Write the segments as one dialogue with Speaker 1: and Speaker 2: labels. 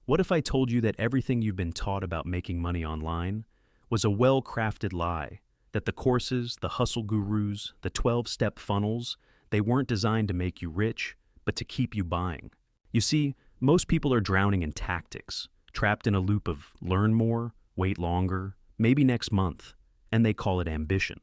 Speaker 1: What if I told you that everything you've been taught about making money online was a well-crafted lie, that the courses, the hustle gurus, the 12-step funnels, they weren't designed to make you rich, but to keep you buying? You see, most people are drowning in tactics, trapped in a loop of learn more, wait longer, maybe next month, and they call it ambition.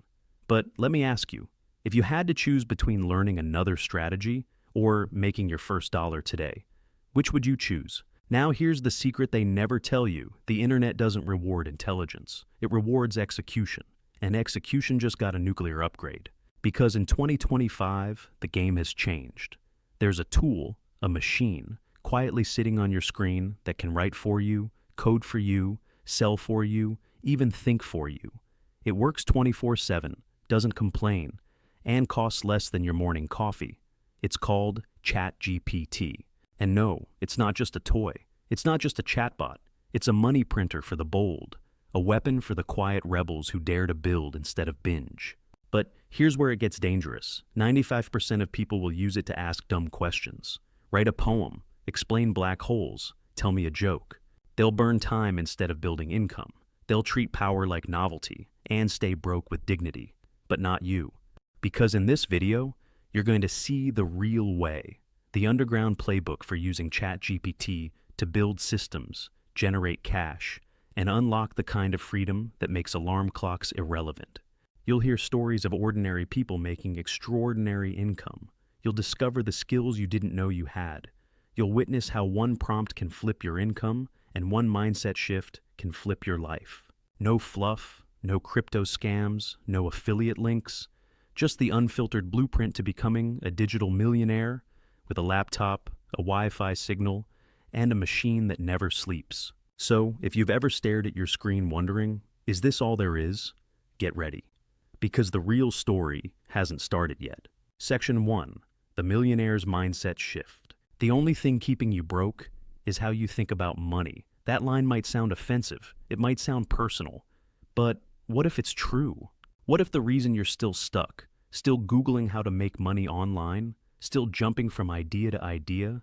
Speaker 1: But let me ask you, if you had to choose between learning another strategy or making your first dollar today, which would you choose? Now here's the secret they never tell you. The internet doesn't reward intelligence. It rewards execution. And execution just got a nuclear upgrade. Because in 2025, the game has changed. There's a tool, a machine, quietly sitting on your screen that can write for you, code for you, sell for you, even think for you. It works 24/7, doesn't complain, and costs less than your morning coffee. It's called ChatGPT. And no, it's not just a toy. It's not just a chatbot. It's a money printer for the bold, a weapon for the quiet rebels who dare to build instead of binge. But here's where it gets dangerous. 95% of people will use it to ask dumb questions. Write a poem, explain black holes, tell me a joke. They'll burn time instead of building income. They'll treat power like novelty and stay broke with dignity. But not you. Because in this video, you're going to see the real way. The underground playbook for using ChatGPT to build systems, generate cash, and unlock the kind of freedom that makes alarm clocks irrelevant. You'll hear stories of ordinary people making extraordinary income. You'll discover the skills you didn't know you had. You'll witness how one prompt can flip your income and one mindset shift can flip your life. No fluff, no crypto scams, no affiliate links, just the unfiltered blueprint to becoming a digital millionaire with a laptop, a Wi-Fi signal, and a machine that never sleeps. So, if you've ever stared at your screen wondering, is this all there is? Get ready. Because the real story hasn't started yet. Section 1. The Millionaire's Mindset Shift. The only thing keeping you broke is how you think about money. That line might sound offensive. It might sound personal. But what if it's true? What if the reason you're still stuck, still Googling how to make money online, still jumping from idea to idea,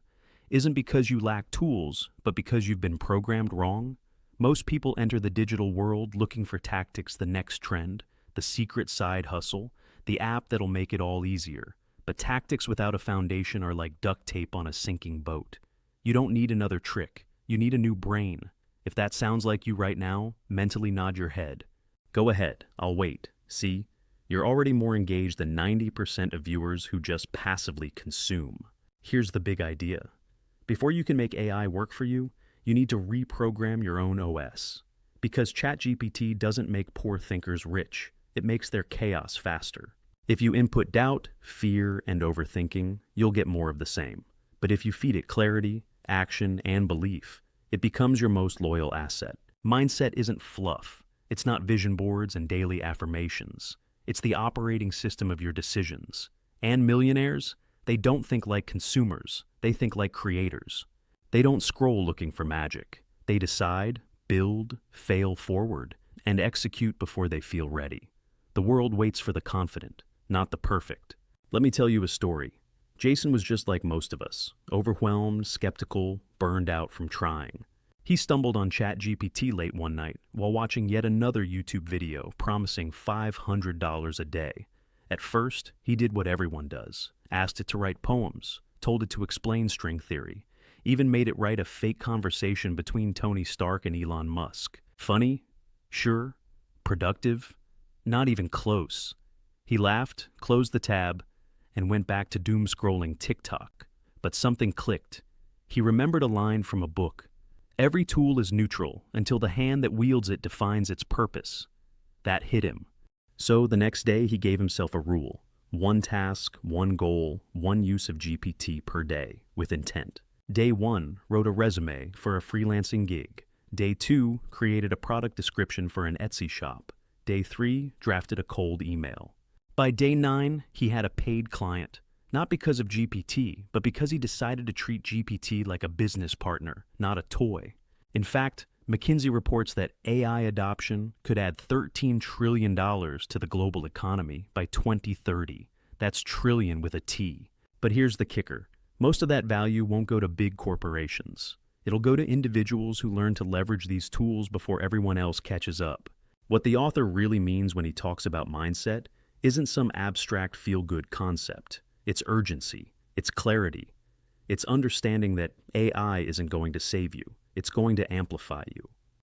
Speaker 1: isn't because you lack tools, but because you've been programmed wrong? Most people enter the digital world looking for tactics, the next trend, the secret side hustle, the app that'll make it all easier. But tactics without a foundation are like duct tape on a sinking boat. You don't need another trick. You need a new brain. If that sounds like you right now, mentally nod your head. Go ahead, I'll wait. See? You're already more engaged than 90% of viewers who just passively consume. Here's the big idea. Before you can make AI work for you, you need to reprogram your own OS. Because ChatGPT doesn't make poor thinkers rich, it makes their chaos faster. If you input doubt, fear, and overthinking, you'll get more of the same. But if you feed it clarity, action, and belief, it becomes your most loyal asset. Mindset isn't fluff. It's not vision boards and daily affirmations. It's the operating system of your decisions. And millionaires, they don't think like consumers. They think like creators. They don't scroll looking for magic. They decide, build, fail forward, and execute before they feel ready. The world waits for the confident, not the perfect. Let me tell you a story. Jason was just like most of us, overwhelmed, skeptical, burned out from trying. He stumbled on ChatGPT late one night while watching yet another YouTube video promising $500 a day. At first, he did what everyone does, asked it to write poems, told it to explain string theory, even made it write a fake conversation between Tony Stark and Elon Musk. Funny? Sure. Productive? Not even close. He laughed, closed the tab, and went back to doom-scrolling TikTok. But something clicked. He remembered a line from a book. Every tool is neutral until the hand that wields it defines its purpose. That hit him. So the next day he gave himself a rule. One task, one goal, one use of GPT per day, with intent. Day 1, wrote a resume for a freelancing gig. Day 2, created a product description for an Etsy shop. Day 3, drafted a cold email. By day 9, he had a paid client. Not because of GPT, but because he decided to treat GPT like a business partner, not a toy. In fact, McKinsey reports that AI adoption could add $13 trillion to the global economy by 2030. That's trillion with a T. But here's the kicker. Most of that value won't go to big corporations. It'll go to individuals who learn to leverage these tools before everyone else catches up. What the author really means when he talks about mindset isn't some abstract feel-good concept. It's urgency. It's clarity. It's understanding that AI isn't going to save you. It's going to amplify you.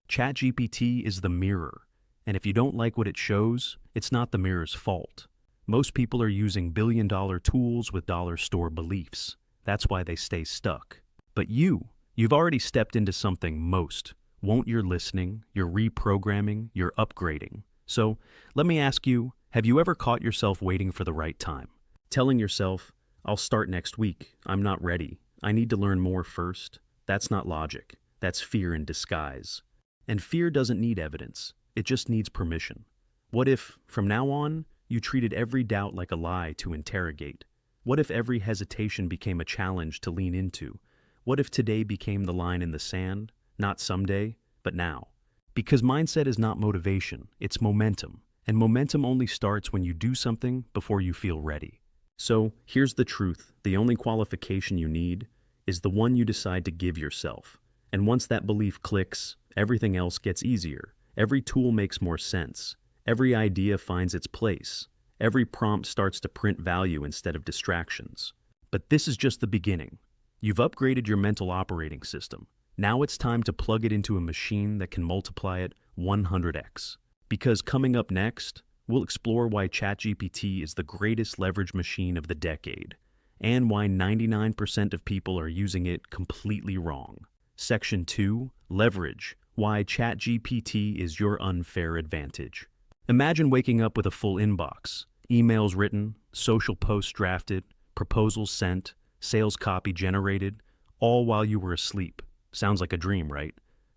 Speaker 1: ChatGPT is the mirror, and if you don't like what it shows, it's not the mirror's fault. Most people are using billion-dollar tools with dollar store beliefs. That's why they stay stuck. But you've already stepped into something most won't. You're listening, you're reprogramming, you're upgrading. So let me ask you, have you ever caught yourself waiting for the right time? Telling yourself, I'll start next week, I'm not ready, I need to learn more first? That's not logic. That's fear in disguise. And fear doesn't need evidence, it just needs permission. What if, from now on, you treated every doubt like a lie to interrogate? What if every hesitation became a challenge to lean into? What if today became the line in the sand? Not someday, but now. Because mindset is not motivation, it's momentum. And momentum only starts when you do something before you feel ready. So here's the truth. The only qualification you need is the one you decide to give yourself. And once that belief clicks, everything else gets easier. Every tool makes more sense. Every idea finds its place. Every prompt starts to print value instead of distractions. But this is just the beginning. You've upgraded your mental operating system. Now it's time to plug it into a machine that can multiply it 100x. Because coming up next, we'll explore why ChatGPT is the greatest leverage machine of the decade, and why 99% of people are using it completely wrong. Section 2, Leverage, why ChatGPT is your unfair advantage. Imagine waking up with a full inbox, emails written, social posts drafted, proposals sent, sales copy generated, all while you were asleep. Sounds like a dream, right?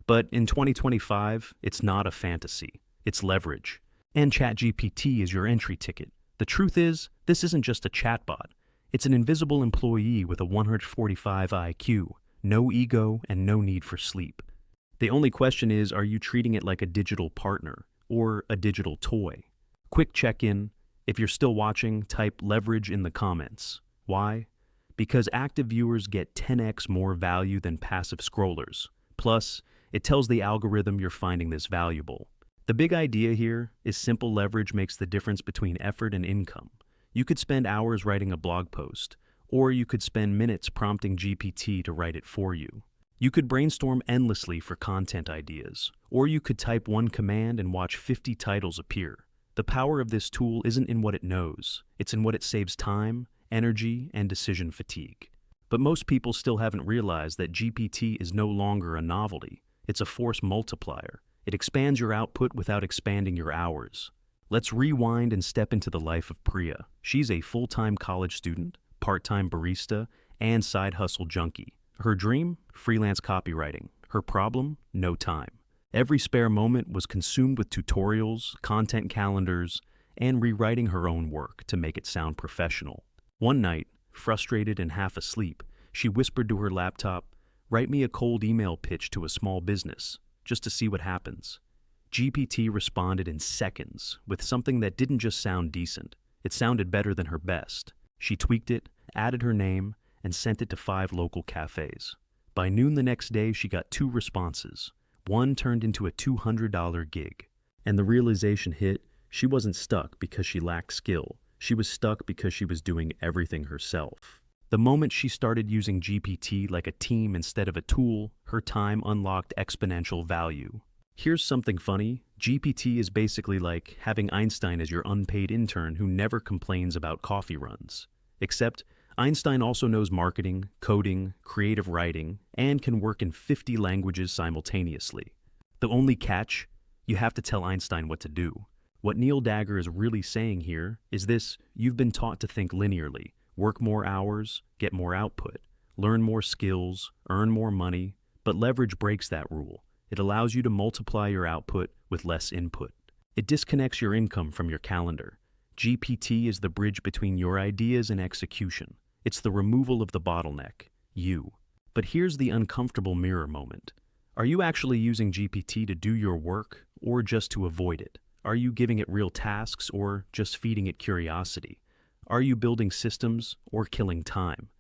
Speaker 1: But in 2025, it's not a fantasy. It's leverage. And ChatGPT is your entry ticket. The truth is, this isn't just a chatbot. It's an invisible employee with a 145 IQ, no ego, and no need for sleep. The only question is, are you treating it like a digital partner or a digital toy? Quick check-in. If you're still watching, type leverage in the comments. Why? Because active viewers get 10x more value than passive scrollers. Plus, it tells the algorithm you're finding this valuable. The big idea here is simple leverage makes the difference between effort and income. You could spend hours writing a blog post, or you could spend minutes prompting GPT to write it for you. You could brainstorm endlessly for content ideas, or you could type one command and watch 50 titles appear. The power of this tool isn't in what it knows, it's in what it saves time, energy, and decision fatigue. But most people still haven't realized that GPT is no longer a novelty. It's a force multiplier. It expands your output without expanding your hours. Let's rewind and step into the life of Priya. She's a full-time college student, part-time barista, and side hustle junkie. Her dream? Freelance copywriting. Her problem? No time. Every spare moment was consumed with tutorials, content calendars, and rewriting her own work to make it sound professional. One night, frustrated and half asleep, she whispered to her laptop, "Write me a cold email pitch to a small business, just to see what happens." GPT responded in seconds with something that didn't just sound decent. It sounded better than her best. She tweaked it, added her name, and sent it to 5 local cafes. By noon the next day, she got 2 responses. One turned into a $200 gig. And the realization hit, she wasn't stuck because she lacked skill. She was stuck because she was doing everything herself. The moment she started using GPT like a team instead of a tool, her time unlocked exponential value. Here's something funny. GPT is basically like having Einstein as your unpaid intern who never complains about coffee runs. Except Einstein also knows marketing, coding, creative writing, and can work in 50 languages simultaneously. The only catch? You have to tell Einstein what to do. What Neil Dagger is really saying here is this: you've been taught to think linearly, work more hours, get more output, learn more skills, earn more money, but leverage breaks that rule. It allows you to multiply your output with less input. It disconnects your income from your calendar. GPT is the bridge between your ideas and execution. It's the removal of the bottleneck, you. But here's the uncomfortable mirror moment. Are you actually using GPT to do your work or just to avoid it? Are you giving it real tasks or just feeding it curiosity? Are you building systems or killing time?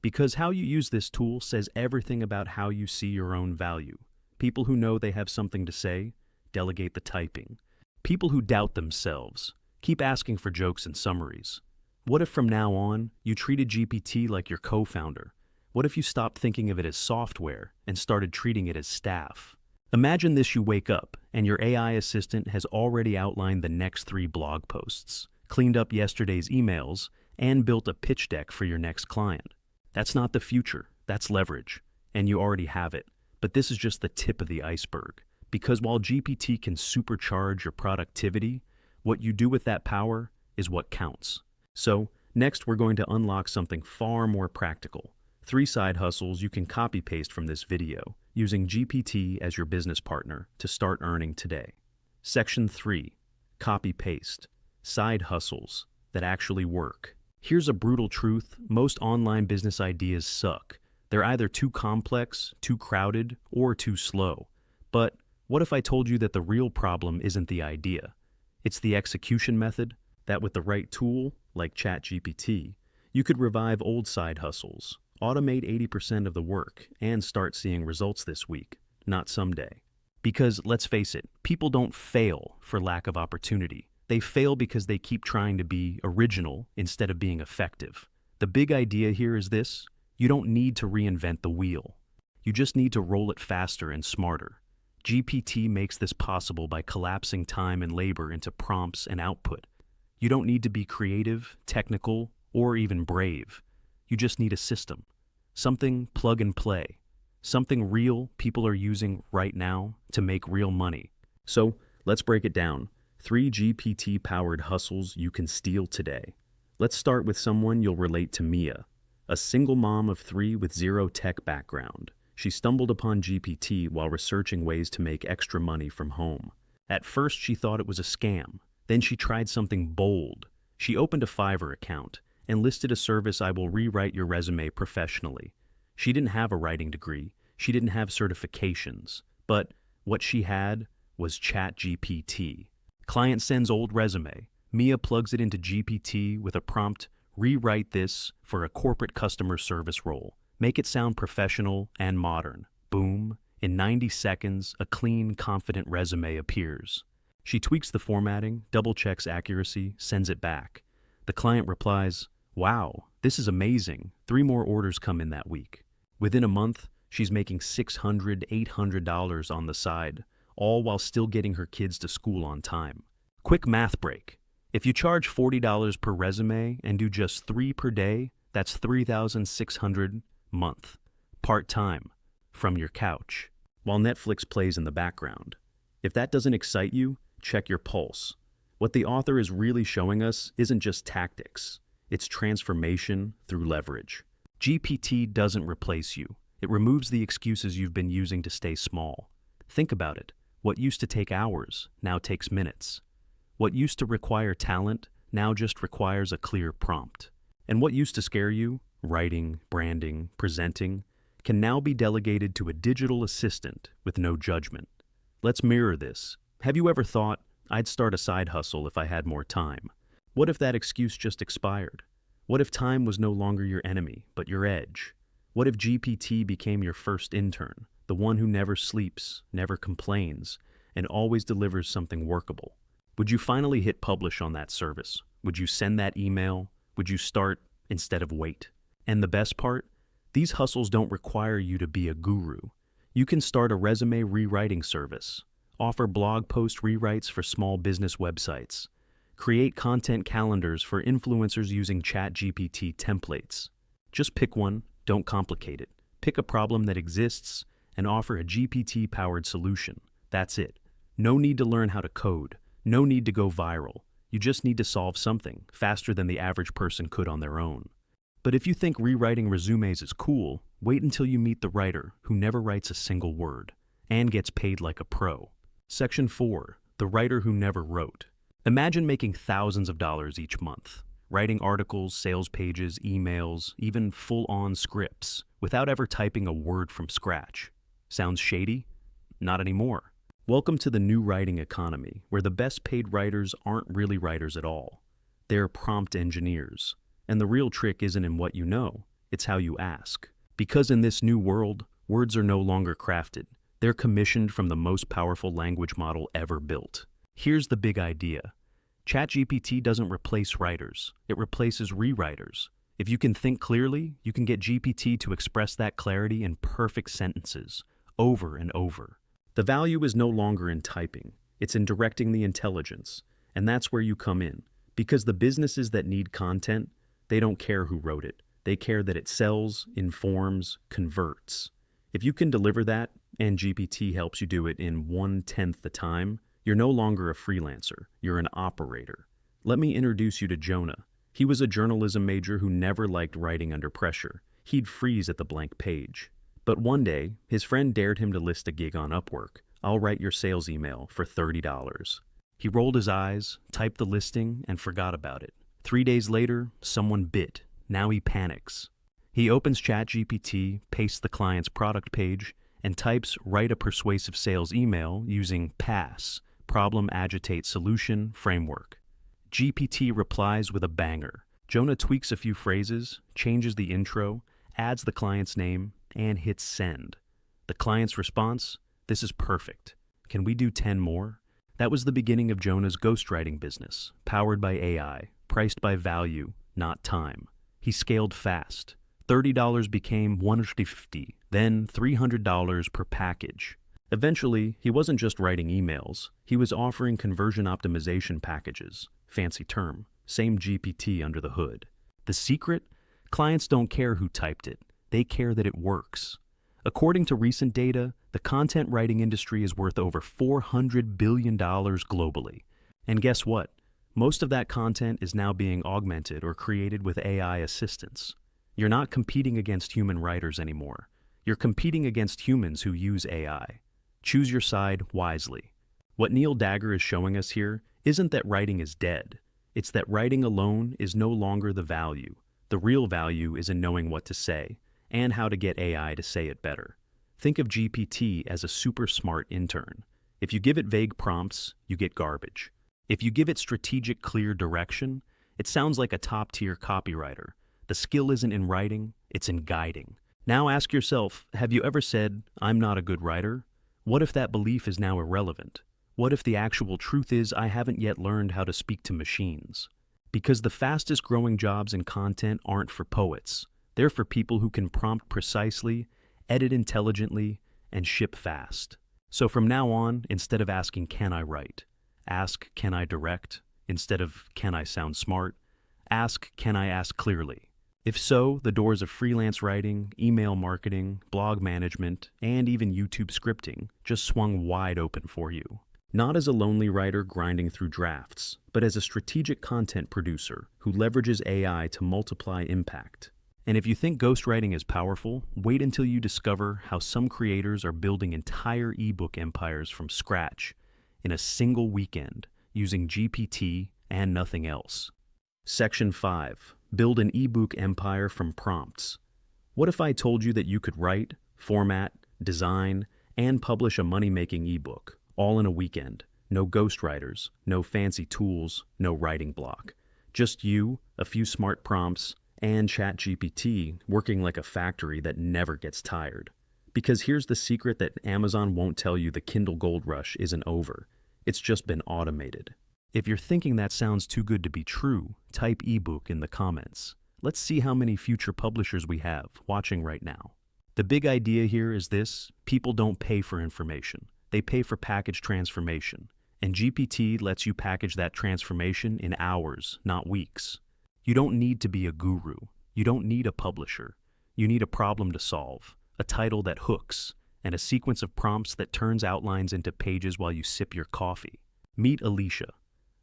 Speaker 1: Because how you use this tool says everything about how you see your own value. People who know they have something to say, delegate the typing. People who doubt themselves, keep asking for jokes and summaries. What if from now on, you treated GPT like your co-founder? What if you stopped thinking of it as software and started treating it as staff? Imagine this: you wake up and your AI assistant has already outlined the next 3 blog posts, cleaned up yesterday's emails, and built a pitch deck for your next client. That's not the future, that's leverage, and you already have it. But this is just the tip of the iceberg, because while GPT can supercharge your productivity, what you do with that power is what counts. So, next we're going to unlock something far more practical. 3 side hustles you can copy-paste from this video, using GPT as your business partner to start earning today. Section 3. Copy-paste. Side hustles that actually work. Here's a brutal truth: most online business ideas suck. They're either too complex, too crowded, or too slow. But what if I told you that the real problem isn't the idea? It's the execution method, that with the right tool, like ChatGPT, you could revive old side hustles, automate 80% of the work, and start seeing results this week, not someday. Because, let's face it, people don't fail for lack of opportunity. They fail because they keep trying to be original instead of being effective. The big idea here is this: you don't need to reinvent the wheel. You just need to roll it faster and smarter. GPT makes this possible by collapsing time and labor into prompts and output. You don't need to be creative, technical, or even brave. You just need a system. Something plug and play. Something real people are using right now to make real money. So, let's break it down. 3 GPT-powered hustles you can steal today. Let's start with someone you'll relate to: Mia, a single mom of 3 with zero tech background. She stumbled upon GPT while researching ways to make extra money from home. At first, she thought it was a scam. Then she tried something bold. She opened a Fiverr account and listed a service: "I will rewrite your resume professionally." She didn't have a writing degree. She didn't have certifications. But what she had was ChatGPT. Client sends old resume. Mia plugs it into GPT with a prompt: "Rewrite this for a corporate customer service role. Make it sound professional and modern." Boom. In 90 seconds, a clean, confident resume appears. She tweaks the formatting, double-checks accuracy, sends it back. The client replies, "Wow, this is amazing. 3 more orders come in that week." Within a month, she's making $600, $800 on the side, all while still getting her kids to school on time. Quick math break. If you charge $40 per resume and do just 3 per day, that's $3,600 month. Part-time, from your couch, while Netflix plays in the background. If that doesn't excite you, check your pulse. What the author is really showing us isn't just tactics. It's transformation through leverage. GPT doesn't replace you. It removes the excuses you've been using to stay small. Think about it. What used to take hours now takes minutes. What used to require talent now just requires a clear prompt. And what used to scare you, writing, branding, presenting, can now be delegated to a digital assistant with no judgment. Let's mirror this. Have you ever thought, "I'd start a side hustle if I had more time"? What if that excuse just expired? What if time was no longer your enemy, but your edge? What if GPT became your first intern, the one who never sleeps, never complains, and always delivers something workable? Would you finally hit publish on that service? Would you send that email? Would you start instead of wait? And the best part? These hustles don't require you to be a guru. You can start a resume rewriting service, offer blog post rewrites for small business websites, create content calendars for influencers using ChatGPT templates. Just pick one, don't complicate it. Pick a problem that exists and offer a GPT-powered solution. That's it. No need to learn how to code. No need to go viral. You just need to solve something faster than the average person could on their own. But if you think rewriting resumes is cool, wait until you meet the writer who never writes a single word and gets paid like a pro. Section 4. The writer who never wrote. Imagine making thousands of dollars each month, writing articles, sales pages, emails, even full-on scripts, without ever typing a word from scratch. Sounds shady? Not anymore. Welcome to the new writing economy, where the best paid writers aren't really writers at all. They're prompt engineers. And the real trick isn't in what you know, it's how you ask. Because in this new world, words are no longer crafted. They're commissioned from the most powerful language model ever built. Here's the big idea. ChatGPT doesn't replace writers. It replaces rewriters. If you can think clearly, you can get GPT to express that clarity in perfect sentences, over and over. The value is no longer in typing. It's in directing the intelligence. And that's where you come in. Because the businesses that need content, they don't care who wrote it. They care that it sells, informs, converts. If you can deliver that, and GPT helps you do it in 1/10 the time, you're no longer a freelancer. You're an operator. Let me introduce you to Jonah. He was a journalism major who never liked writing under pressure. He'd freeze at the blank page. But one day, his friend dared him to list a gig on Upwork. I'll write your sales email for $30. He rolled his eyes, typed the listing, and forgot about it. 3 days later, someone bit. Now he panics. He opens ChatGPT, pastes the client's product page, and types write a persuasive sales email using PASS, Problem Agitate Solution Framework. GPT replies with a banger. Jonah tweaks a few phrases, changes the intro, adds the client's name, and hits send. The client's response, "This is perfect. Can we do 10 more?" That was the beginning of Jonah's ghostwriting business, powered by AI, priced by value, not time. He scaled fast. $30 became $150, then $300 per package. Eventually, he wasn't just writing emails. He was offering conversion optimization packages. Fancy term. Same GPT under the hood. The secret? Clients don't care who typed it. They care that it works. According to recent data, the content writing industry is worth over $400 billion globally. And guess what? Most of that content is now being augmented or created with AI assistance. You're not competing against human writers anymore. You're competing against humans who use AI. Choose your side wisely. What Neil Dagger is showing us here isn't that writing is dead. It's that writing alone is no longer the value. The real value is in knowing what to say and how to get AI to say it better. Think of GPT as a super smart intern. If you give it vague prompts, you get garbage. If you give it strategic, clear direction, it sounds like a top-tier copywriter. The skill isn't in writing, it's in guiding. Now ask yourself, have you ever said, "I'm not a good writer"? What if that belief is now irrelevant? What if the actual truth is I haven't yet learned how to speak to machines? Because the fastest growing jobs in content aren't for poets. They're for people who can prompt precisely, edit intelligently, and ship fast. So from now on, instead of asking, "Can I write?" ask, "Can I direct?" Instead of, "Can I sound smart?" ask, "Can I ask clearly?" If so, the doors of freelance writing, email marketing, blog management, and even YouTube scripting just swung wide open for you. Not as a lonely writer grinding through drafts, but as a strategic content producer who leverages AI to multiply impact. And if you think ghostwriting is powerful, wait until you discover how some creators are building entire ebook empires from scratch in a single weekend using GPT and nothing else. Section 5. Build an ebook empire from prompts. What if I told you that you could write, format, design, and publish a money-making ebook, all in a weekend? No ghostwriters, no fancy tools, no writing block. Just you, a few smart prompts, and ChatGPT working like a factory that never gets tired. Because here's the secret that Amazon won't tell you: the Kindle Gold Rush isn't over. It's just been automated. If you're thinking that sounds too good to be true, type ebook in the comments. Let's see how many future publishers we have watching right now. The big idea here is this: people don't pay for information. They pay for package transformation. And GPT lets you package that transformation in hours, not weeks. You don't need to be a guru. You don't need a publisher. You need a problem to solve, a title that hooks, and a sequence of prompts that turns outlines into pages while you sip your coffee. Meet Alicia,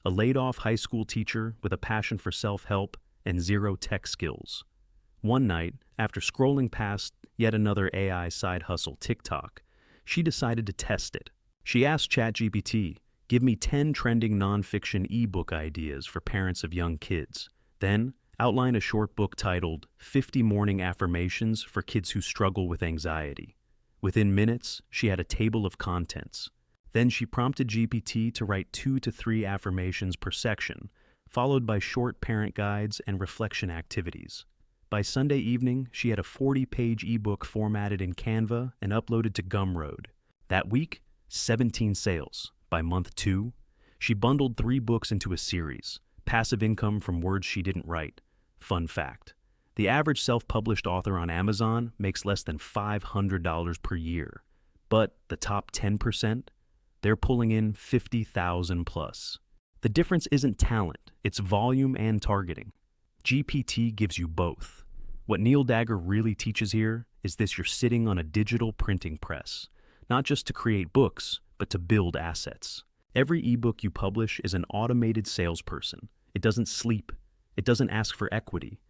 Speaker 1: a laid-off high school teacher with a passion for self-help and zero tech skills. One night, after scrolling past yet another AI side hustle, TikTok, she decided to test it. She asked ChatGPT, "Give me 10 trending nonfiction ebook ideas for parents of young kids." Then, outline a short book titled 50 Morning Affirmations for Kids Who Struggle with Anxiety. Within minutes, she had a table of contents. Then she prompted GPT to write 2 to 3 affirmations per section, followed by short parent guides and reflection activities. By Sunday evening, she had a 40-page ebook formatted in Canva and uploaded to Gumroad. That week, 17 sales. By month 2, she bundled 3 books into a series. Passive income from words she didn't write. Fun fact: the average self-published author on Amazon makes less than $500 per year. But the top 10%, they're pulling in $50,000 plus. The difference isn't talent, it's volume and targeting. GPT gives you both. What Neil Dagger really teaches here is this: you're sitting on a digital printing press, not just to create books, but to build assets. Every ebook you publish is an automated salesperson. It doesn't sleep. It doesn't ask for equity.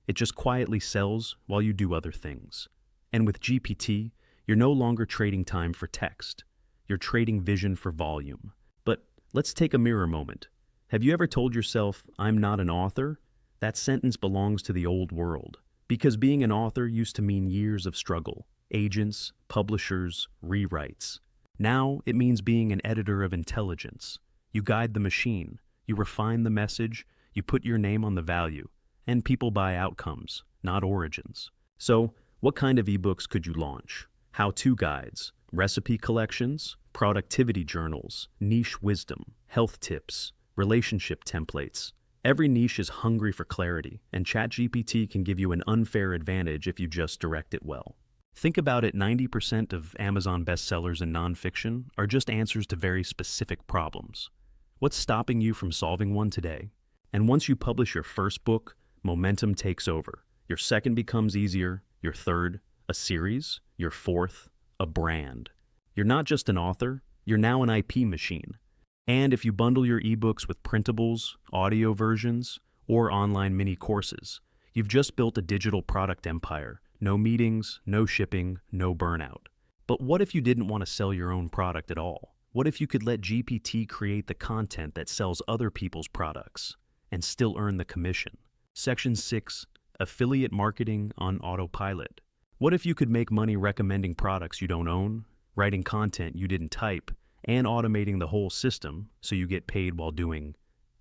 Speaker 1: It just quietly sells while you do other things. And with GPT, you're no longer trading time for text. You're trading vision for volume. But let's take a mirror moment. Have you ever told yourself, "I'm not an author"? That sentence belongs to the old world. Because being an author used to mean years of struggle. Agents, publishers, rewrites. Now it means being an editor of intelligence. You guide the machine. You refine the message. You put your name on the value. And people buy outcomes, not origins. So, what kind of ebooks could you launch? How-to guides, recipe collections, productivity journals, niche wisdom, health tips, relationship templates. Every niche is hungry for clarity, and ChatGPT can give you an unfair advantage if you just direct it well. Think about it: 90% of Amazon bestsellers in nonfiction are just answers to very specific problems. What's stopping you from solving one today? And once you publish your first book, momentum takes over. Your second becomes easier, your third, a series, your fourth, a brand. You're not just an author, you're now an IP machine. And if you bundle your ebooks with printables, audio versions, or online mini courses, you've just built a digital product empire. No meetings, no shipping, no burnout. But what if you didn't want to sell your own product at all? What if you could let GPT create the content that sells other people's products and still earn the commission? Section 6, Affiliate Marketing on Autopilot. What if you could make money recommending products you don't own, writing content you didn't type, and automating the whole system so you get paid while doing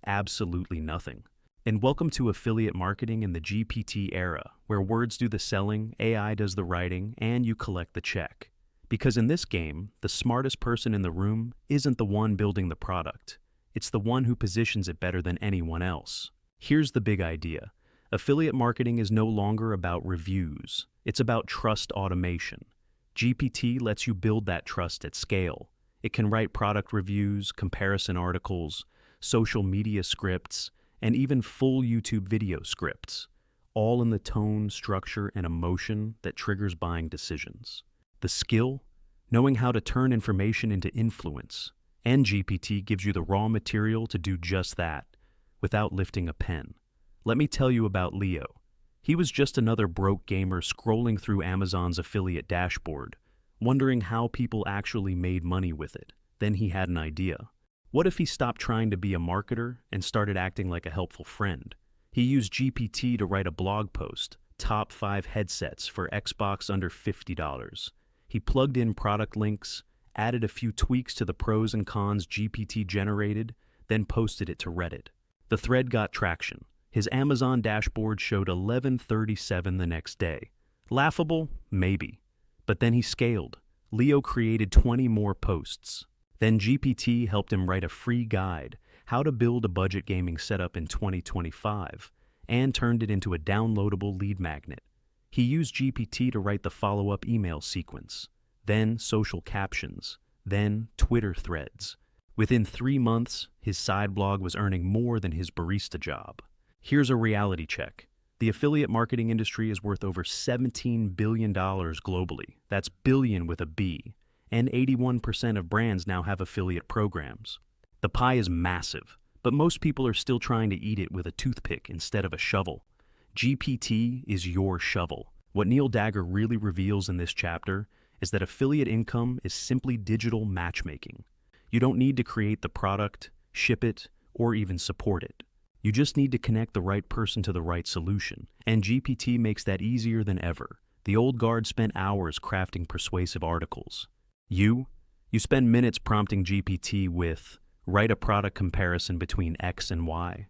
Speaker 1: absolutely nothing? And welcome to affiliate marketing in the GPT era, where words do the selling, AI does the writing, and you collect the check. Because in this game, the smartest person in the room isn't the one building the product. It's the one who positions it better than anyone else. Here's the big idea. Affiliate marketing is no longer about reviews. It's about trust automation. GPT lets you build that trust at scale. It can write product reviews, comparison articles, social media scripts, and even full YouTube video scripts, all in the tone, structure, and emotion that triggers buying decisions. The skill? Knowing how to turn information into influence. And GPT gives you the raw material to do just that, without lifting a pen. Let me tell you about Leo. He was just another broke gamer scrolling through Amazon's affiliate dashboard, wondering how people actually made money with it. Then he had an idea. What if he stopped trying to be a marketer and started acting like a helpful friend? He used GPT to write a blog post, Top 5 Headsets for Xbox Under $50. He plugged in product links, added a few tweaks to the pros and cons GPT generated, then posted it to Reddit. The thread got traction. His Amazon dashboard showed 1137 the next day. Laughable? Maybe. But then he scaled. Leo created 20 more posts. Then GPT helped him write a free guide, How to Build a Budget Gaming Setup in 2025, and turned it into a downloadable lead magnet. He used GPT to write the follow-up email sequence, then social captions, then Twitter threads. Within 3 months, his side blog was earning more than his barista job. Here's a reality check. The affiliate marketing industry is worth over $17 billion globally. That's billion with a B. And 81% of brands now have affiliate programs. The pie is massive, but most people are still trying to eat it with a toothpick instead of a shovel. GPT is your shovel. What Neil Dagger really reveals in this chapter is that affiliate income is simply digital matchmaking. You don't need to create the product, ship it, or even support it. You just need to connect the right person to the right solution, and GPT makes that easier than ever. The old guard spent hours crafting persuasive articles. You spend minutes prompting GPT with, write a product comparison between X and Y.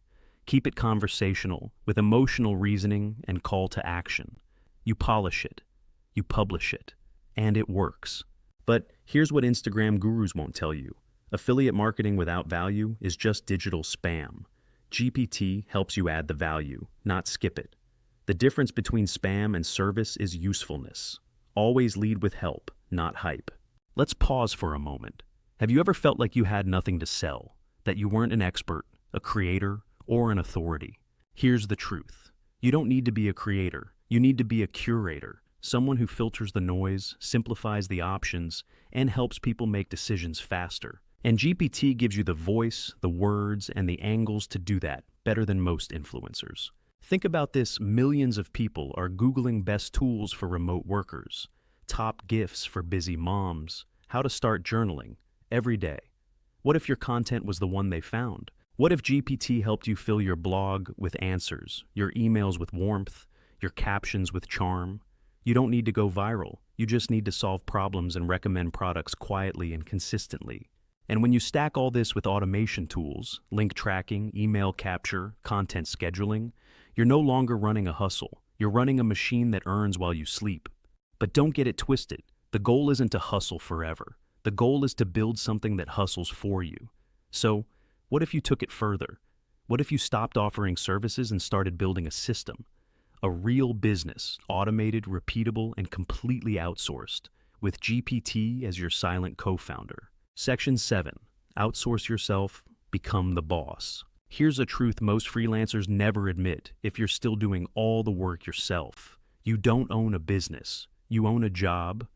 Speaker 1: Keep it conversational, with emotional reasoning and call to action. You polish it, you publish it, and it works. But here's what Instagram gurus won't tell you. Affiliate marketing without value is just digital spam. GPT helps you add the value, not skip it. The difference between spam and service is usefulness. Always lead with help, not hype. Let's pause for a moment. Have you ever felt like you had nothing to sell? That you weren't an expert, a creator, or an authority? Here's the truth. You don't need to be a creator. You need to be a curator, someone who filters the noise, simplifies the options, and helps people make decisions faster. And GPT gives you the voice, the words, and the angles to do that better than most influencers. Think about this: millions of people are Googling best tools for remote workers, top gifts for busy moms, how to start journaling every day. What if your content was the one they found? What if GPT helped you fill your blog with answers, your emails with warmth, your captions with charm? You don't need to go viral. You just need to solve problems and recommend products quietly and consistently. And when you stack all this with automation tools, link tracking, email capture, content scheduling, you're no longer running a hustle. You're running a machine that earns while you sleep. But don't get it twisted. The goal isn't to hustle forever. The goal is to build something that hustles for you. So, what if you took it further? What if you stopped offering services and started building a system? A real business, automated, repeatable, and completely outsourced, with GPT as your silent co-founder. Section 7. Outsource yourself, become the boss. Here's a truth most freelancers never admit if you're still doing all the work yourself. You don't own a business. You own a job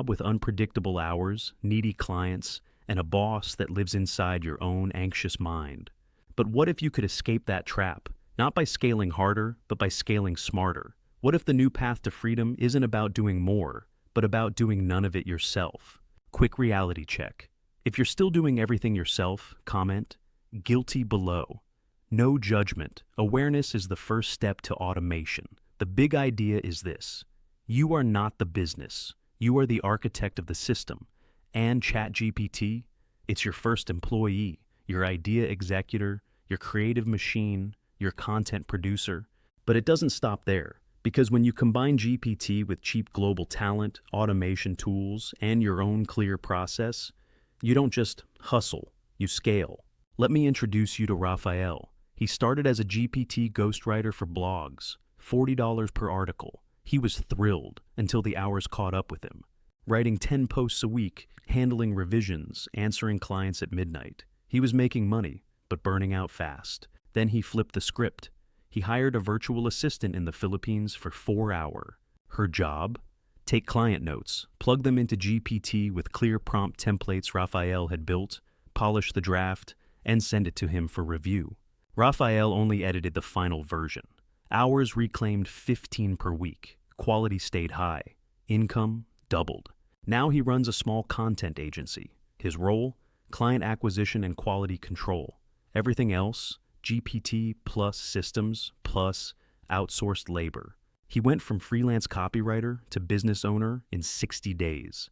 Speaker 1: with unpredictable hours, needy clients, and a boss that lives inside your own anxious mind. But what if you could escape that trap? Not by scaling harder, but by scaling smarter. What if the new path to freedom isn't about doing more, but about doing none of it yourself? Quick reality check. If you're still doing everything yourself, comment, guilty below. No judgment. Awareness is the first step to automation. The big idea is this: you are not the business. You are the architect of the system. And ChatGPT, it's your first employee, your idea executor, your creative machine, your content producer. But it doesn't stop there, because when you combine GPT with cheap global talent, automation tools, and your own clear process, you don't just hustle, you scale. Let me introduce you to Raphael. He started as a GPT ghostwriter for blogs, $40 per article. He was thrilled until the hours caught up with him. Writing 10 posts a week, handling revisions, answering clients at midnight. He was making money, but burning out fast. Then he flipped the script. He hired a virtual assistant in the Philippines for 4 hours. Her job? Take client notes, plug them into GPT with clear prompt templates Raphael had built, polish the draft, and send it to him for review. Raphael only edited the final version. Hours reclaimed 15 per week. Quality stayed high. Income doubled. Now he runs a small content agency. His role? Client acquisition and quality control. Everything else? GPT plus systems plus outsourced labor. He went from freelance copywriter to business owner in 60 days,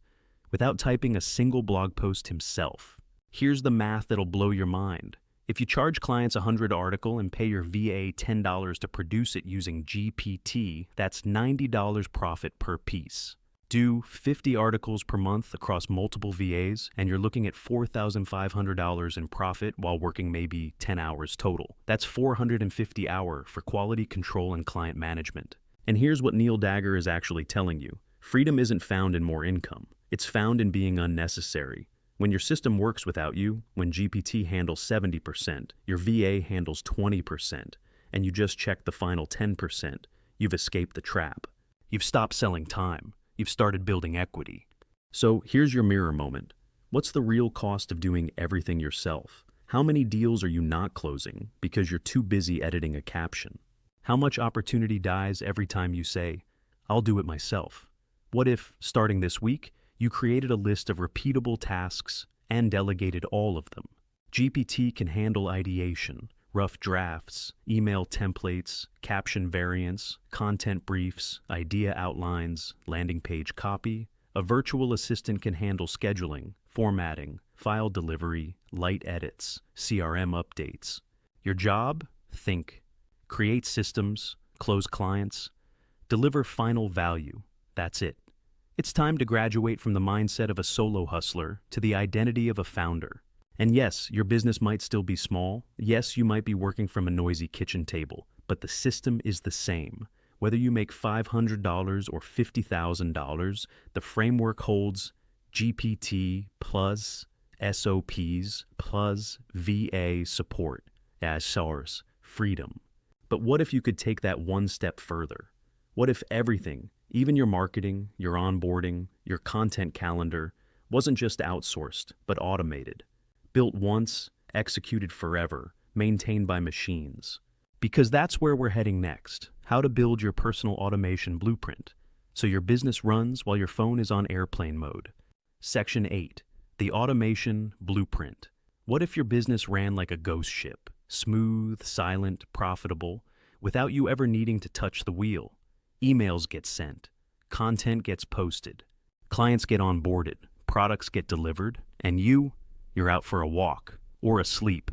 Speaker 1: without typing a single blog post himself. Here's the math that'll blow your mind. If you charge clients $100 article and pay your VA $10 to produce it using GPT, that's $90 profit per piece. Do 50 articles per month across multiple VAs, and you're looking at $4,500 in profit while working maybe 10 hours total. That's $450 hours for quality control and client management. And here's what Neil Dagger is actually telling you. Freedom isn't found in more income. It's found in being unnecessary. When your system works without you, when GPT handles 70%, your VA handles 20%, and you just check the final 10%, you've escaped the trap. You've stopped selling time. You've started building equity. So here's your mirror moment. What's the real cost of doing everything yourself? How many deals are you not closing because you're too busy editing a caption? How much opportunity dies every time you say, "I'll do it myself"? What if, starting this week, you created a list of repeatable tasks and delegated all of them? GPT can handle ideation, rough drafts, email templates, caption variants, content briefs, idea outlines, landing page copy. A virtual assistant can handle scheduling, formatting, file delivery, light edits, CRM updates. Your job? think, create systems, close clients, deliver final value. That's it. It's time to graduate from the mindset of a solo hustler to the identity of a founder. And yes, your business might still be small. Yes, you might be working from a noisy kitchen table, but the system is the same. Whether you make $500 or $50,000, the framework holds GPT plus SOPs plus VA support as source freedom. But what if you could take that one step further? What if everything, even your marketing, your onboarding, your content calendar, wasn't just outsourced, but automated? Built once, executed forever, maintained by machines. Because that's where we're heading next. How to build your personal automation blueprint, so your business runs while your phone is on airplane mode. Section 8. The Automation Blueprint. What if your business ran like a ghost ship? Smooth, silent, profitable, without you ever needing to touch the wheel. Emails get sent. Content gets posted. Clients get onboarded. Products get delivered. And you're out for a walk, or asleep,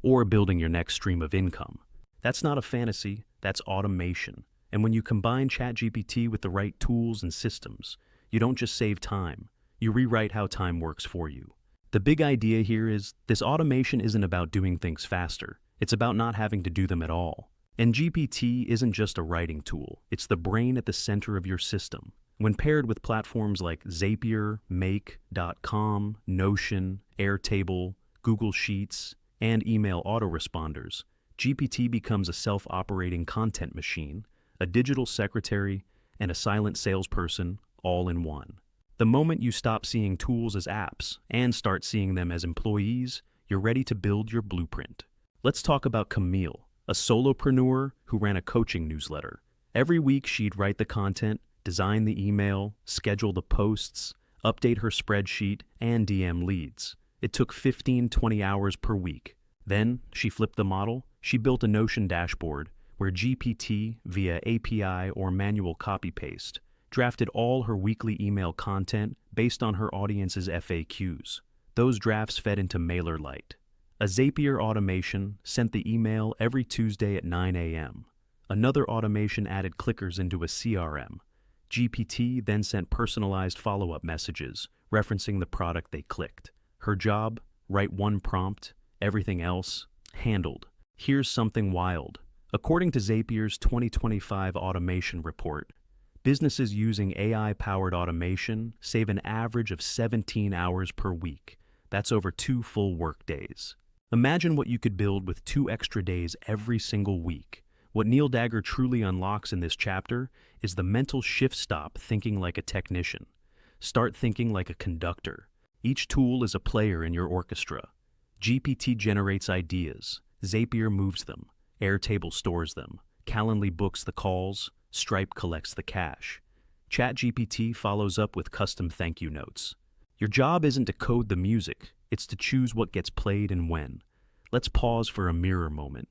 Speaker 1: or building your next stream of income. That's not a fantasy, that's automation. And when you combine ChatGPT with the right tools and systems, you don't just save time, you rewrite how time works for you. The big idea here is this automation isn't about doing things faster, it's about not having to do them at all. And GPT isn't just a writing tool, it's the brain at the center of your system. When paired with platforms like Zapier, Make.com, Notion, Airtable, Google Sheets, and email autoresponders, GPT becomes a self-operating content machine, a digital secretary, and a silent salesperson all in one. The moment you stop seeing tools as apps and start seeing them as employees, you're ready to build your blueprint. Let's talk about Camille, a solopreneur who ran a coaching newsletter. Every week she'd write the content, design the email, schedule the posts, update her spreadsheet, and DM leads. It took 15-20 hours per week. Then she flipped the model. She built a Notion dashboard where GPT, via API or manual copy-paste, drafted all her weekly email content based on her audience's FAQs. Those drafts fed into MailerLite. A Zapier automation sent the email every Tuesday at 9 a.m. Another automation added clickers into a CRM. GPT then sent personalized follow-up messages referencing the product they clicked. Her job? Write one prompt. Everything else? Handled. Here's something wild. According to Zapier's 2025 automation report, businesses using AI-powered automation save an average of 17 hours per week. That's over 2 full workdays. Imagine what you could build with 2 extra days every single week. What Neil Dagger truly unlocks in this chapter is the mental shift. Stop thinking like a technician. Start thinking like a conductor. Each tool is a player in your orchestra. GPT generates ideas. Zapier moves them. Airtable stores them. Calendly books the calls. Stripe collects the cash. ChatGPT follows up with custom thank you notes. Your job isn't to code the music, it's to choose what gets played and when. Let's pause for a mirror moment.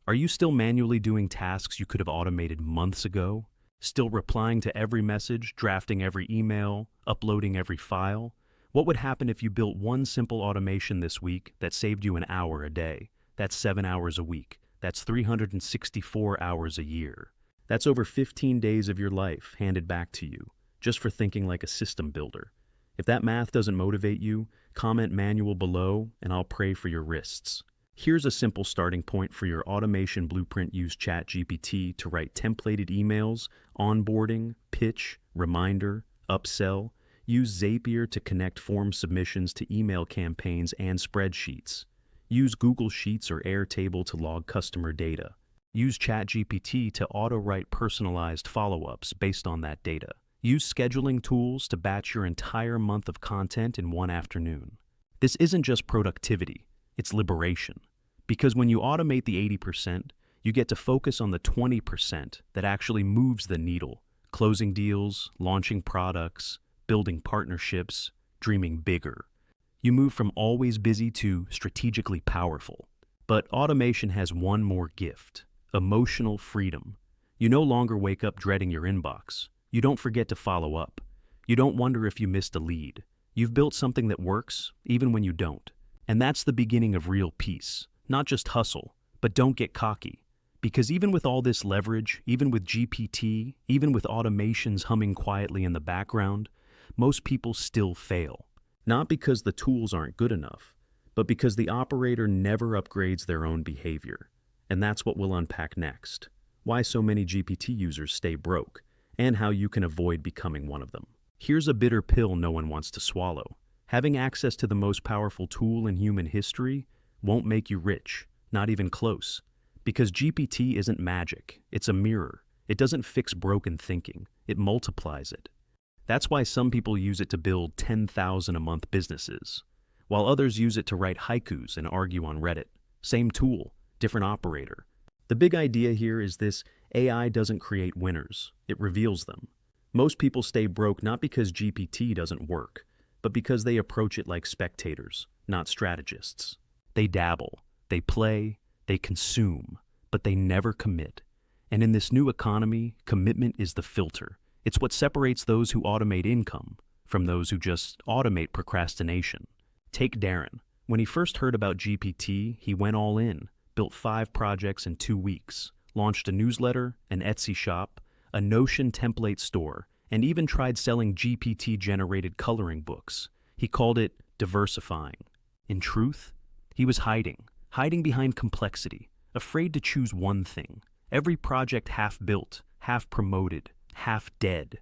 Speaker 1: Are you still manually doing tasks you could have automated months ago? Still replying to every message, drafting every email, uploading every file? What would happen if you built one simple automation this week that saved you an hour a day? That's 7 hours a week. That's 364 hours a year. That's over 15 days of your life handed back to you, just for thinking like a system builder. If that math doesn't motivate you, comment manual below and I'll pray for your wrists. Here's a simple starting point for your automation blueprint. Use ChatGPT to write templated emails, onboarding, pitch, reminder, upsell. Use Zapier to connect form submissions to email campaigns and spreadsheets. Use Google Sheets or Airtable to log customer data. Use ChatGPT to auto-write personalized follow-ups based on that data. Use scheduling tools to batch your entire month of content in one afternoon. This isn't just productivity, it's liberation. Because when you automate the 80%, you get to focus on the 20% that actually moves the needle, closing deals, launching products, building partnerships, dreaming bigger. You move from always busy to strategically powerful. But automation has one more gift: emotional freedom. You no longer wake up dreading your inbox. You don't forget to follow up. You don't wonder if you missed a lead. You've built something that works, even when you don't. And that's the beginning of real peace. Not just hustle, but don't get cocky. Because even with all this leverage, even with GPT, even with automations humming quietly in the background, most people still fail. Not because the tools aren't good enough, but because the operator never upgrades their own behavior. And that's what we'll unpack next. Why so many GPT users stay broke, and how you can avoid becoming one of them. Here's a bitter pill no one wants to swallow. Having access to the most powerful tool in human history won't make you rich, not even close. Because GPT isn't magic, it's a mirror. It doesn't fix broken thinking, it multiplies it. That's why some people use it to build 10,000 a month businesses, while others use it to write haikus and argue on Reddit. Same tool, different operator. The big idea here is this: AI doesn't create winners, it reveals them. Most people stay broke not because GPT doesn't work, but because they approach it like spectators, not strategists. They dabble, they play, they consume, but they never commit. And in this new economy, commitment is the filter. It's what separates those who automate income from those who just automate procrastination. Take Darren. When he first heard about GPT, he went all in, built 5 projects in 2 weeks, launched a newsletter, an Etsy shop, a Notion template store, and even tried selling GPT-generated coloring books. He called it diversifying. In truth, he was hiding behind complexity, afraid to choose one thing. Every project half built, half promoted, half dead.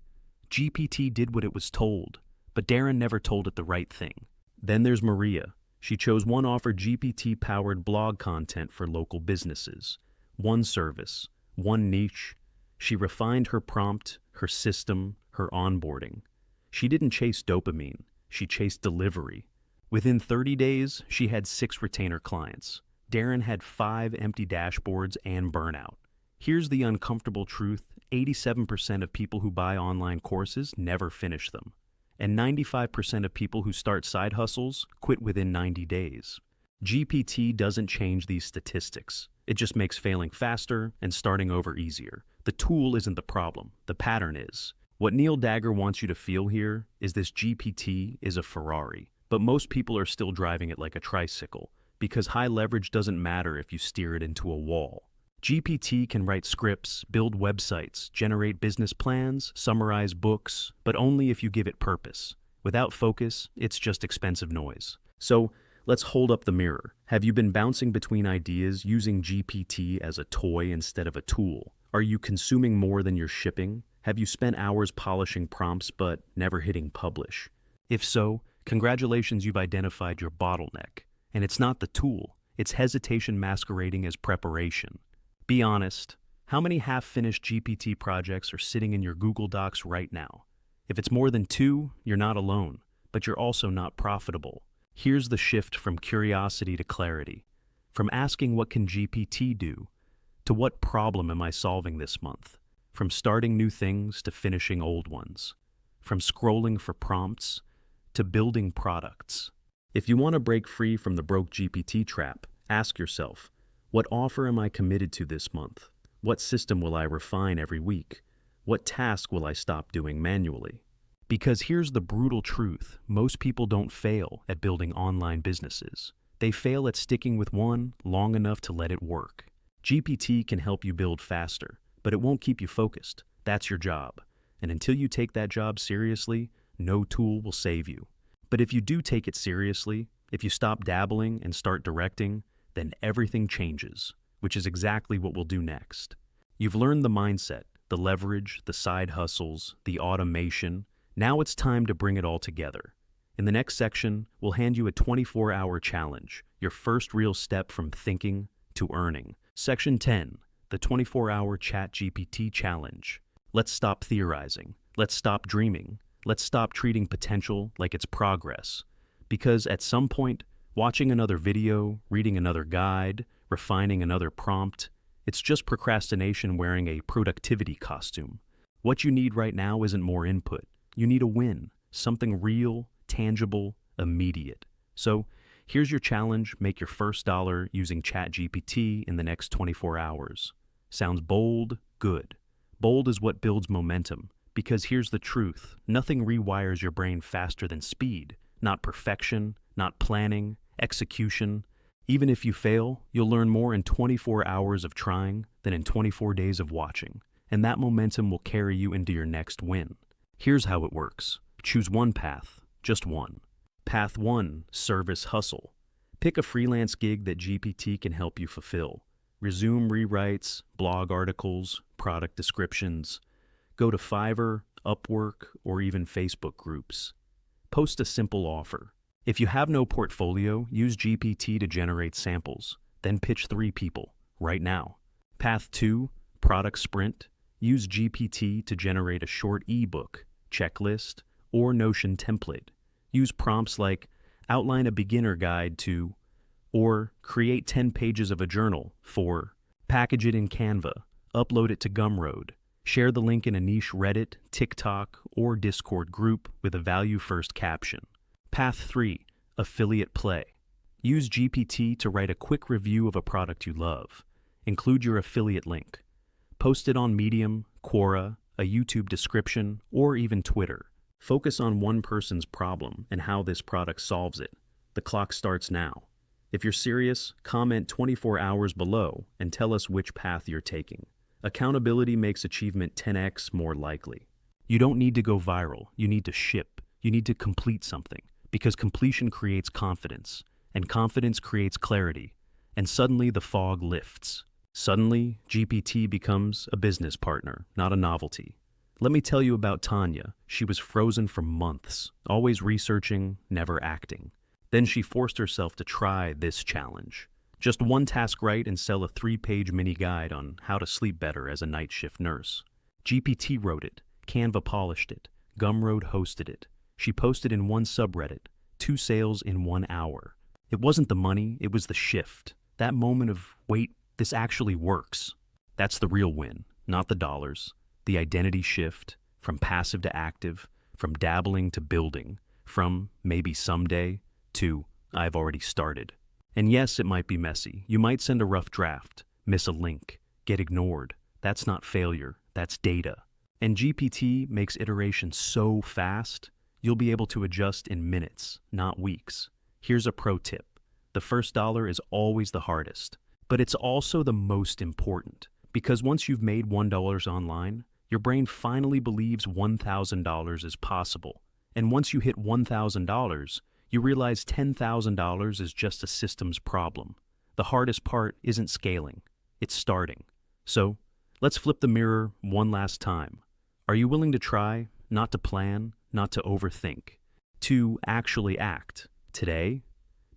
Speaker 1: GPT did what it was told, but Darren never told it the right thing. Then there's Maria. She chose one offer: GPT-powered blog content for local businesses. One service, one niche. She refined her prompt, her system, her onboarding. She didn't chase dopamine, she chased delivery. Within 30 days, she had 6 retainer clients. Darren had 5 empty dashboards and burnout. Here's the uncomfortable truth: 87% of people who buy online courses never finish them. And 95% of people who start side hustles quit within 90 days. GPT doesn't change these statistics. It just makes failing faster and starting over easier. The tool isn't the problem, the pattern is. What Neil Dagger wants you to feel here is this: GPT is a Ferrari, but most people are still driving it like a tricycle, because high leverage doesn't matter if you steer it into a wall. GPT can write scripts, build websites, generate business plans, summarize books, but only if you give it purpose. Without focus, it's just expensive noise. So let's hold up the mirror. Have you been bouncing between ideas, using GPT as a toy instead of a tool? Are you consuming more than you're shipping? Have you spent hours polishing prompts but never hitting publish? If so, congratulations, you've identified your bottleneck. And it's not the tool, it's hesitation masquerading as preparation. Be honest, how many half-finished GPT projects are sitting in your Google Docs right now? If it's more than 2, you're not alone, but you're also not profitable. Here's the shift from curiosity to clarity. From asking what can GPT do, to what problem am I solving this month? From starting new things to finishing old ones. From scrolling for prompts to building products. If you want to break free from the broke GPT trap, ask yourself, what offer am I committed to this month? What system will I refine every week? What task will I stop doing manually? Because here's the brutal truth: most people don't fail at building online businesses. They fail at sticking with one long enough to let it work. GPT can help you build faster, but it won't keep you focused. That's your job. And until you take that job seriously, no tool will save you. But if you do take it seriously, if you stop dabbling and start directing, then everything changes, which is exactly what we'll do next. You've learned the mindset, the leverage, the side hustles, the automation. Now it's time to bring it all together. In the next section, we'll hand you a 24-hour challenge, your first real step from thinking to earning. Section 10, the 24-hour ChatGPT challenge. Let's stop theorizing. Let's stop dreaming. Let's stop treating potential like it's progress. Because at some point, watching another video, reading another guide, refining another prompt, it's just procrastination wearing a productivity costume. What you need right now isn't more input. You need a win, something real, tangible, immediate. So here's your challenge: make your first dollar using ChatGPT in the next 24 hours. Sounds bold? Good. Bold is what builds momentum. Because here's the truth: nothing rewires your brain faster than speed. Not perfection, not planning, execution. Even if you fail, you'll learn more in 24 hours of trying than in 24 days of watching, and that momentum will carry you into your next win. Here's how it works. Choose one path, just one. Path 1, service hustle. Pick a freelance gig that GPT can help you fulfill. Resume rewrites, blog articles, product descriptions. Go to Fiverr, Upwork, or even Facebook groups. Post a simple offer. If you have no portfolio, use GPT to generate samples. Then pitch 3 people, right now. Path 2, product sprint. Use GPT to generate a short eBook, checklist, or Notion template. Use prompts like outline a beginner guide to, or create 10 pages of a journal for, package it in Canva, upload it to Gumroad, share the link in a niche Reddit, TikTok, or Discord group with a value-first caption. Path 3, affiliate play. Use GPT to write a quick review of a product you love. Include your affiliate link. Post it on Medium, Quora, a YouTube description, or even Twitter. Focus on one person's problem and how this product solves it. The clock starts now. If you're serious, comment 24 hours below and tell us which path you're taking. Accountability makes achievement 10x more likely. You don't need to go viral. You need to ship. You need to complete something, because completion creates confidence, and confidence creates clarity, and suddenly the fog lifts. Suddenly, GPT becomes a business partner, not a novelty. Let me tell you about Tanya. She was frozen for months, always researching, never acting. Then she forced herself to try this challenge. Just one task right and sell a 3-page mini guide on how to sleep better as a night shift nurse. GPT wrote it, Canva polished it, Gumroad hosted it. She posted in one subreddit, 2 sales in 1 hour. It wasn't the money, it was the shift. That moment of, wait, this actually works. That's the real win, not the dollars. The identity shift, from passive to active, from dabbling to building, from maybe someday to I've already started. And yes, it might be messy. You might send a rough draft, miss a link, get ignored. That's not failure, that's data. And GPT makes iteration so fast, you'll be able to adjust in minutes, not weeks. Here's a pro tip. The first dollar is always the hardest, but it's also the most important, because once you've made $1 online, your brain finally believes $1,000 is possible. And once you hit $1,000, you realize $10,000 is just a systems problem. The hardest part isn't scaling, it's starting. So, let's flip the mirror one last time. Are you willing to try, not to plan, not to overthink, to actually act today?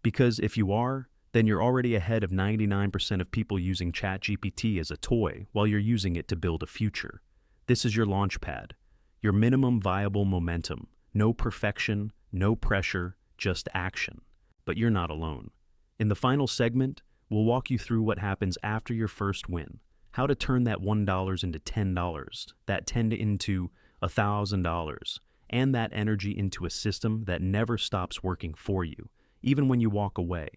Speaker 1: Because if you are, then you're already ahead of 99% of people using ChatGPT as a toy while you're using it to build a future. This is your launch pad, your minimum viable momentum. No perfection, no pressure, just action. But you're not alone. In the final segment, we'll walk you through what happens after your first win, how to turn that $1 into $10, that 10 into $1,000, and that energy into a system that never stops working for you, even when you walk away.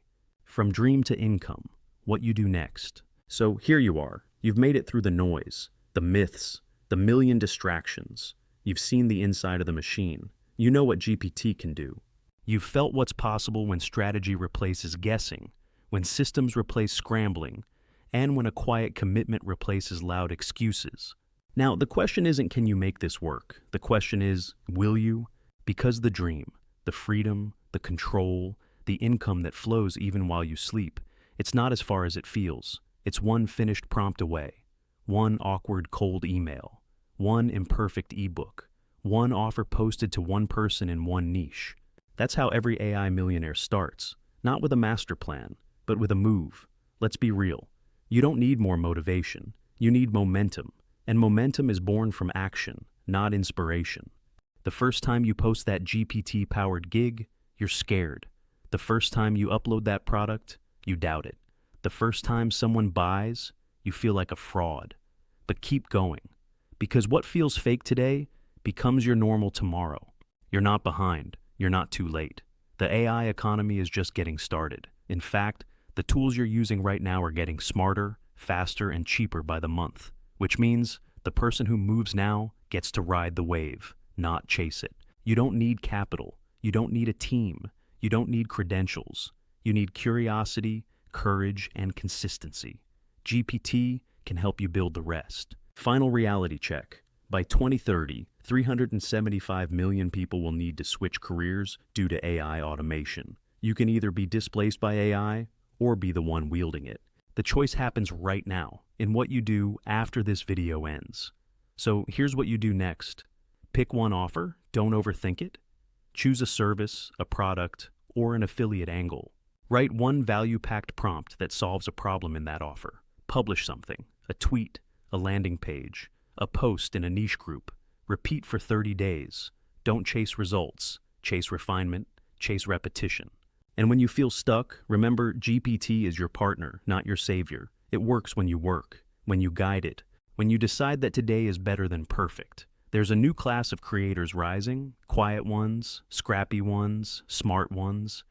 Speaker 1: From dream to income, what you do next. So here you are. You've made it through the noise, the myths, the million distractions. You've seen the inside of the machine. You know what GPT can do. You've felt what's possible when strategy replaces guessing, when systems replace scrambling, and when a quiet commitment replaces loud excuses. Now, the question isn't can you make this work? The question is, will you? Because the dream, the freedom, the control, the income that flows even while you sleep, it's not as far as it feels. It's one finished prompt away, one awkward cold email, one imperfect ebook, one offer posted to one person in one niche. That's how every AI millionaire starts, not with a master plan, but with a move. Let's be real. You don't need more motivation. You need momentum, and momentum is born from action, not inspiration. The first time you post that GPT-powered gig, you're scared. The first time you upload that product, you doubt it. The first time someone buys, you feel like a fraud. But keep going, because what feels fake today becomes your normal tomorrow. You're not behind. You're not too late. The AI economy is just getting started. In fact, the tools you're using right now are getting smarter, faster, and cheaper by the month, which means the person who moves now gets to ride the wave, not chase it. You don't need capital. You don't need a team. You don't need credentials. You need curiosity, courage, and consistency. GPT can help you build the rest. Final reality check. By 2030, 375 million people will need to switch careers due to AI automation. You can either be displaced by AI or be the one wielding it. The choice happens right now in what you do after this video ends. So here's what you do next. Pick one offer, don't overthink it. Choose a service, a product, or an affiliate angle. Write one value-packed prompt that solves a problem in that offer. Publish something, a tweet, a landing page, a post in a niche group. Repeat for 30 days. Don't chase results. Chase refinement. Chase repetition. And when you feel stuck, remember GPT is your partner, not your savior. It works when you work, when you guide it, when you decide that today is better than perfect. There's a new class of creators rising, quiet ones, scrappy ones, smart ones.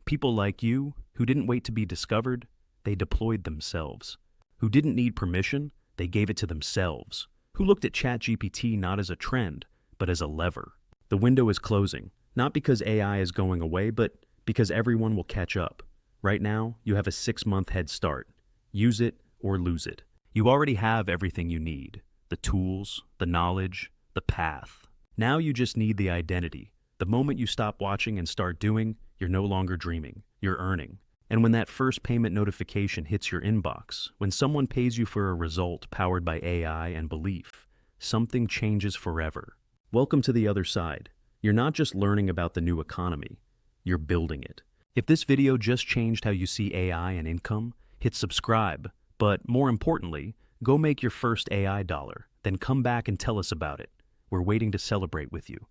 Speaker 1: People like you, who didn't wait to be discovered, they deployed themselves. Who didn't need permission, they gave it to themselves. Who looked at ChatGPT not as a trend, but as a lever. The window is closing, not because AI is going away, but because everyone will catch up. Right now, you have a 6-month head start. Use it or lose it. You already have everything you need. The tools, the knowledge, the path. Now you just need the identity. The moment you stop watching and start doing, you're no longer dreaming. You're earning. And when that first payment notification hits your inbox, when someone pays you for a result powered by AI and belief, something changes forever. Welcome to the other side. You're not just learning about the new economy. You're building it. If this video just changed how you see AI and income, hit subscribe. But more importantly, go make your first AI dollar. Then come back and tell us about it. We're waiting to celebrate with you.